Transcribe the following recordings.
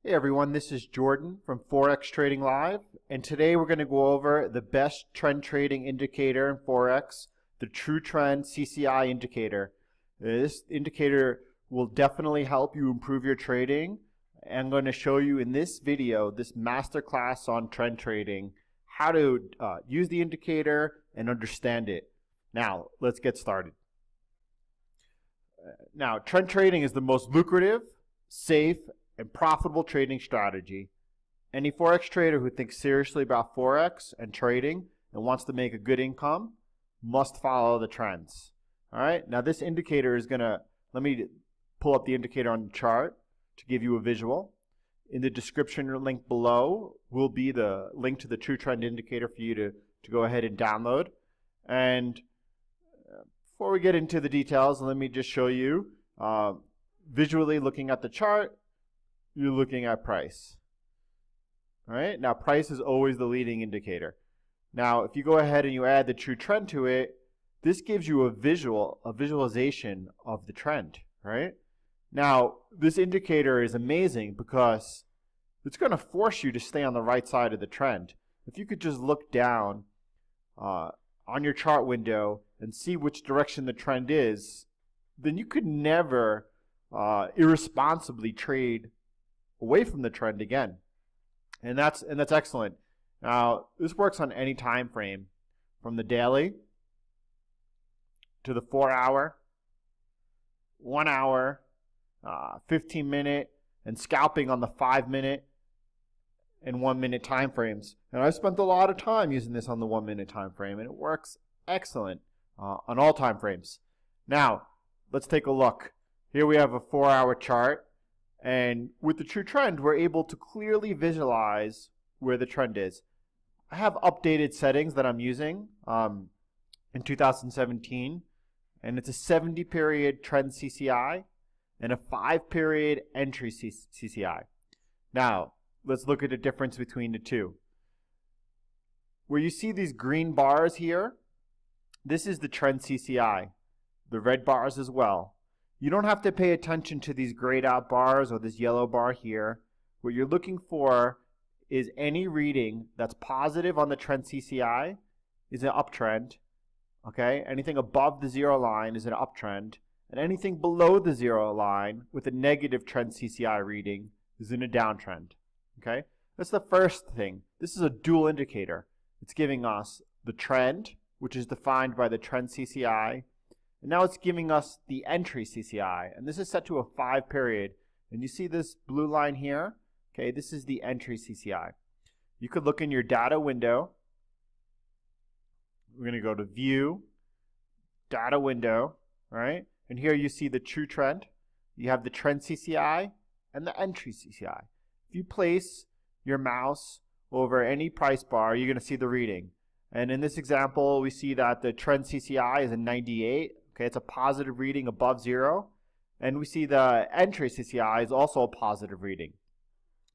Hey everyone, this is Jordan from Forex Trading Live, and today we're going to go over the best trend trading indicator in Forex, the True Trend CCI indicator. This indicator will definitely help you improve your trading. I'm going to show you in this video, this masterclass on trend trading, how to use the indicator and understand it. Now, let's get started. Now, trend trading is the most lucrative, safe, and profitable trading strategy. Any Forex trader who thinks seriously about Forex and trading and wants to make a good income must follow the trends. All right, now this indicator is gonna, let me pull up the indicator on the chart to give you a visual. In the description link below will be the link to the True Trend indicator for you to go ahead and download. And before we get into the details, let me just show you visually looking at the chart. You're looking at price. All right, now price is always the leading indicator. Now, if you go ahead and you add the true trend to it, this gives you a visualization of the trend, right? Now, this indicator is amazing because it's going to force you to stay on the right side of the trend. If you could just look down on your chart window and see which direction the trend is, then you could never irresponsibly trade away from the trend again, and that's excellent. Now this works on any time frame, from the daily to the 4 hour, 1 hour, 15 minute, and scalping on the 5 minute and 1 minute time frames. And I spent a lot of time using this on the 1 minute time frame, and it works excellent on all time frames. Now let's take a look. Here we have a 4 hour chart. And with the true trend, we're able to clearly visualize where the trend is. I have updated settings that I'm using in 2017, and it's a 70 period trend CCI and a 5 period entry CCI. Now, let's look at the difference between the two. Where you see these green bars here, this is the trend CCI. The red bars as well. You don't have to pay attention to these grayed out bars or this yellow bar here. What you're looking for is any reading that's positive on the trend CCI is an uptrend. Okay? Anything above the zero line is an uptrend. And anything below the zero line with a negative trend CCI reading is in a downtrend. Okay? That's the first thing. This is a dual indicator. It's giving us the trend, which is defined by the trend CCI. And now it's giving us the entry CCI, and this is set to a 5 period. And you see this blue line here? Okay, this is the entry CCI. You could look in your data window. We're going to go to View, Data Window, right? And here you see the true trend. You have the trend CCI and the entry CCI. If you place your mouse over any price bar, you're going to see the reading. And in this example, we see that the trend CCI is a 98. Okay, it's a positive reading above zero. And we see the entry CCI is also a positive reading.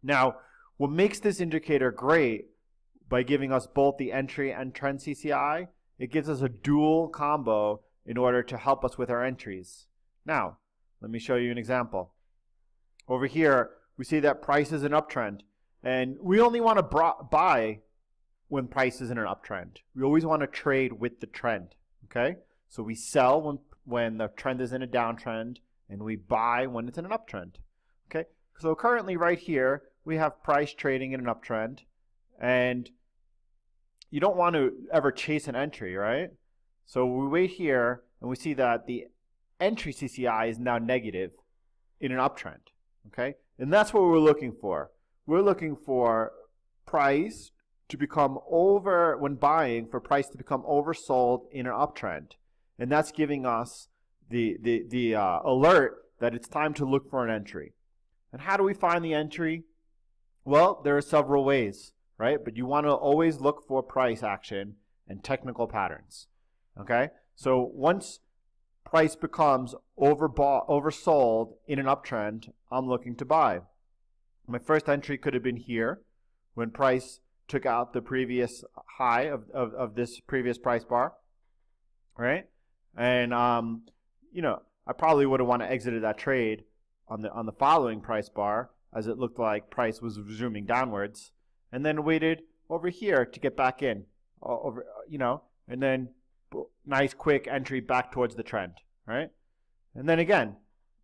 Now, what makes this indicator great by giving us both the entry and trend CCI, it gives us a dual combo in order to help us with our entries. Now, let me show you an example. Over here, we see that price is an uptrend. And we only want to buy when price is in an uptrend. We always want to trade with the trend. Okay? So we sell when the trend is in a downtrend, and we buy when it's in an uptrend. Okay? So currently right here, we have price trading in an uptrend, and you don't want to ever chase an entry, right? So we wait here, and we see that the entry CCI is now negative in an uptrend. Okay? And that's what we're looking for. We're looking for price to become when buying, for price to become oversold in an uptrend. And that's giving us the alert that it's time to look for an entry. And how do we find the entry? Well, there are several ways, right? But you want to always look for price action and technical patterns. Okay? So once price becomes oversold in an uptrend, I'm looking to buy. My first entry could have been here when price took out the previous high of this previous price bar, right? And you know, I probably would have wanted to exit that trade on the following price bar as it looked like price was resuming downwards, and then waited over here to get back in, and then nice quick entry back towards the trend, right? And then again,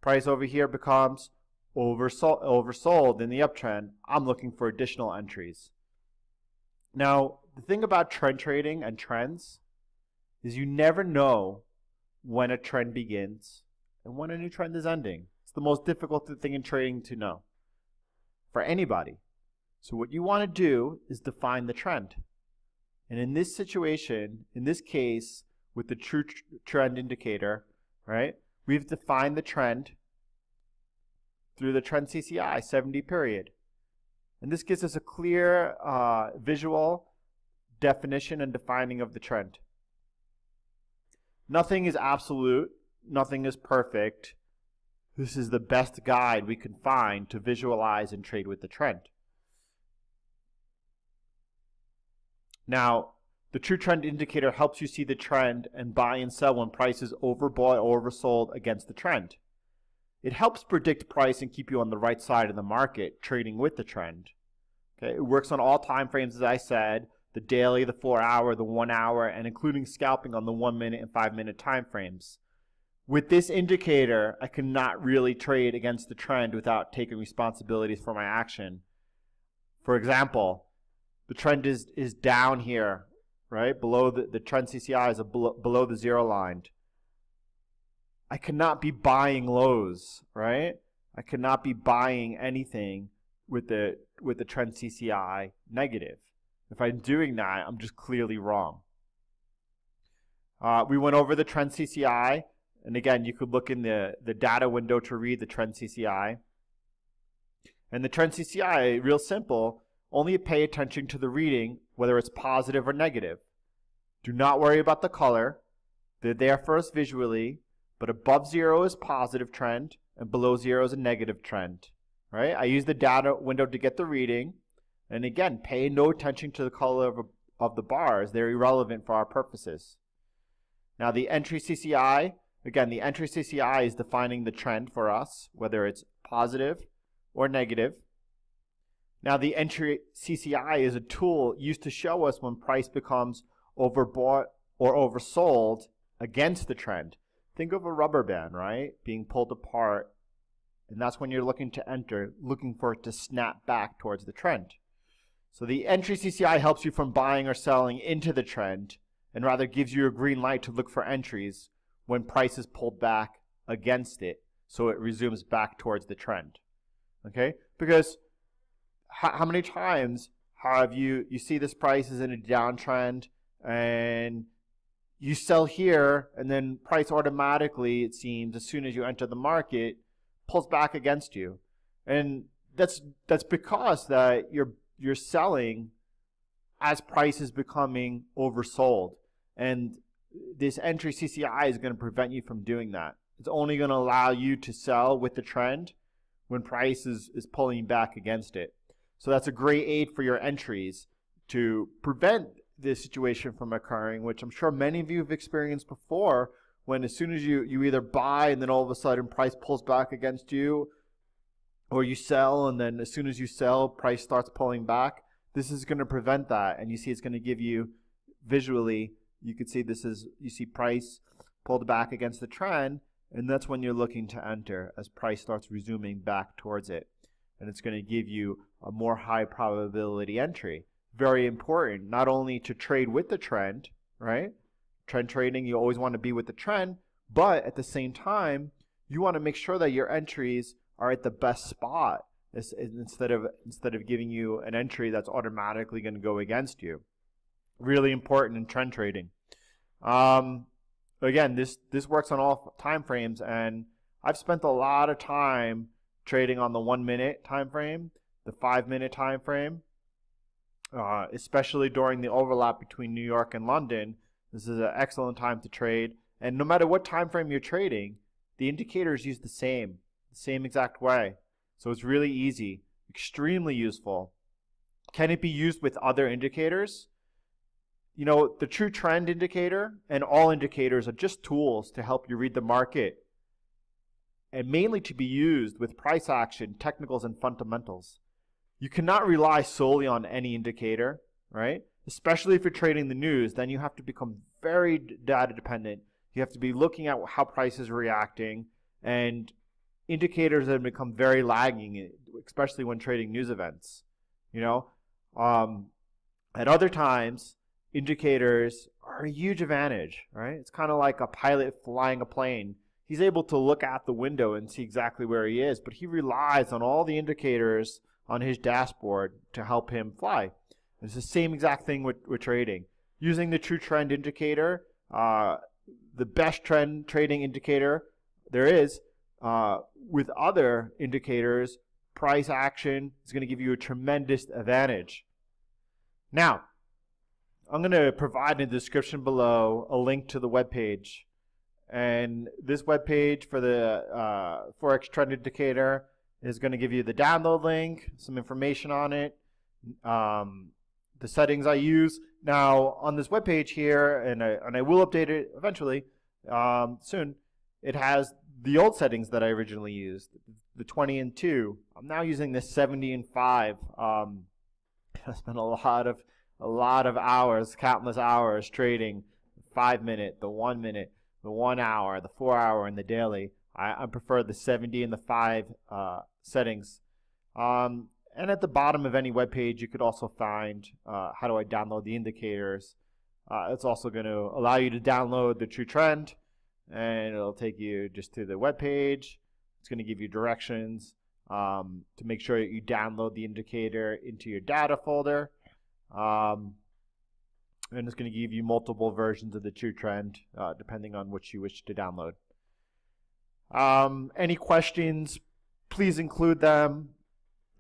price over here becomes oversold in the uptrend. I'm looking for additional entries. Now, the thing about trend trading and trends is you never know when a trend begins and when a new trend is ending. It's the most difficult thing in trading to know for anybody. So what you want to do is define the trend. And in this situation, in this case, with the true trend indicator, right, we've defined the trend through the trend CCI 70 period. And this gives us a clear visual definition and defining of the trend. Nothing is absolute. Nothing is perfect. This is the best guide we can find to visualize and trade with the trend. Now, the true trend indicator helps you see the trend and buy and sell when price is overbought or oversold against the trend. It helps predict price and keep you on the right side of the market, trading with the trend. Okay, it works on all time frames, as I said, the daily, the 4-hour, the 1-hour, and including scalping on the 1-minute and 5-minute time frames. With this indicator, I cannot really trade against the trend without taking responsibilities for my action. For example, the trend is down here, right? Below the trend CCI is below the zero line. I cannot be buying lows, right? I cannot be buying anything with the trend CCI negative. If I'm doing that, I'm just clearly wrong. We went over the trend CCI, and again, you could look in the data window to read the trend CCI. And the trend CCI, real simple, only pay attention to the reading, whether it's positive or negative. Do not worry about the color. They're there for us visually, but above zero is positive trend, and below zero is a negative trend. Right? I use the data window to get the reading, and again, pay no attention to the color of the bars. They're irrelevant for our purposes. Now the entry CCI, again, the entry CCI is defining the trend for us, whether it's positive or negative. Now the entry CCI is a tool used to show us when price becomes overbought or oversold against the trend. Think of a rubber band, right? Being pulled apart, and that's when you're looking to enter, looking for it to snap back towards the trend. So the entry CCI helps you from buying or selling into the trend, and rather gives you a green light to look for entries when price is pulled back against it, so it resumes back towards the trend. Okay? Because how many times have you see this price is in a downtrend and you sell here, and then price automatically, it seems, as soon as you enter the market, pulls back against you, and that's because that you're selling as price is becoming oversold, and this entry CCI is going to prevent you from doing that. It's only going to allow you to sell with the trend when price is pulling back against it. So that's a great aid for your entries to prevent this situation from occurring, which I'm sure many of you have experienced before, when as soon as you either buy and then all of a sudden price pulls back against you, or you sell and then as soon as you sell, price starts pulling back. This is going to prevent that, and you see it's going to give you visually, you could see you see price pulled back against the trend, and that's when you're looking to enter as price starts resuming back towards it. And it's going to give you a more high probability entry. Very important, not only to trade with the trend, right? Trend trading, you always want to be with the trend, but at the same time, you want to make sure that your entries are at the best spot instead of giving you an entry that's automatically going to go against you. Really important in trend trading. Again, this works on all time frames, and I've spent a lot of time trading on the 1-minute time frame, the 5-minute time frame, especially during the overlap between New York and London. This is an excellent time to trade, and no matter what time frame you're trading, the indicators use the same exact way. So it's really easy, extremely useful. Can it be used with other indicators? You know, the true trend indicator and all indicators are just tools to help you read the market and mainly to be used with price action, technicals, and fundamentals. You cannot rely solely on any indicator, right? Especially if you're trading the news, then you have to become very data dependent. You have to be looking at how prices are reacting, and indicators have become very lagging, especially when trading news events. At other times, indicators are a huge advantage, right? It's kind of like a pilot flying a plane. He's able to look out the window and see exactly where he is, but he relies on all the indicators on his dashboard to help him fly. It's the same exact thing with trading. Using the true trend indicator, the best trend trading indicator there is, with other indicators, price action is going to give you a tremendous advantage. Now, I'm going to provide in the description below a link to the webpage. And this webpage for the Forex trend indicator is going to give you the download link, some information on it, the settings I use. Now, on this webpage here, and I will update it eventually, soon, it has the old settings that I originally used, the 20 and 2. I'm now using the 70 and 5. I spent a lot of hours, countless hours trading the 5 minute, the 1 minute, the 1 hour, the 4 hour, and the daily. I prefer the 70 and the 5 settings. And at the bottom of any web page, you could also find how do I download the indicators. It's also going to allow you to download the true trend, and it'll take you just to the web page. It's going to give you directions to make sure that you download the indicator into your data folder. And it's going to give you multiple versions of the true trend depending on which you wish to download. Any questions, please include them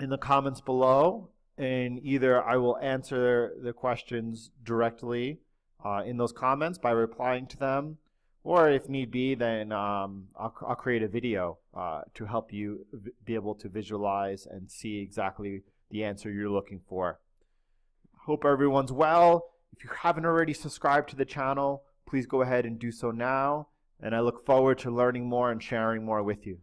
in the comments below, and either I will answer the questions directly in those comments by replying to them, or if need be, then I'll create a video to help you be able to visualize and see exactly the answer you're looking for. Hope everyone's well. If you haven't already subscribed to the channel, please go ahead and do so now, and I look forward to learning more and sharing more with you.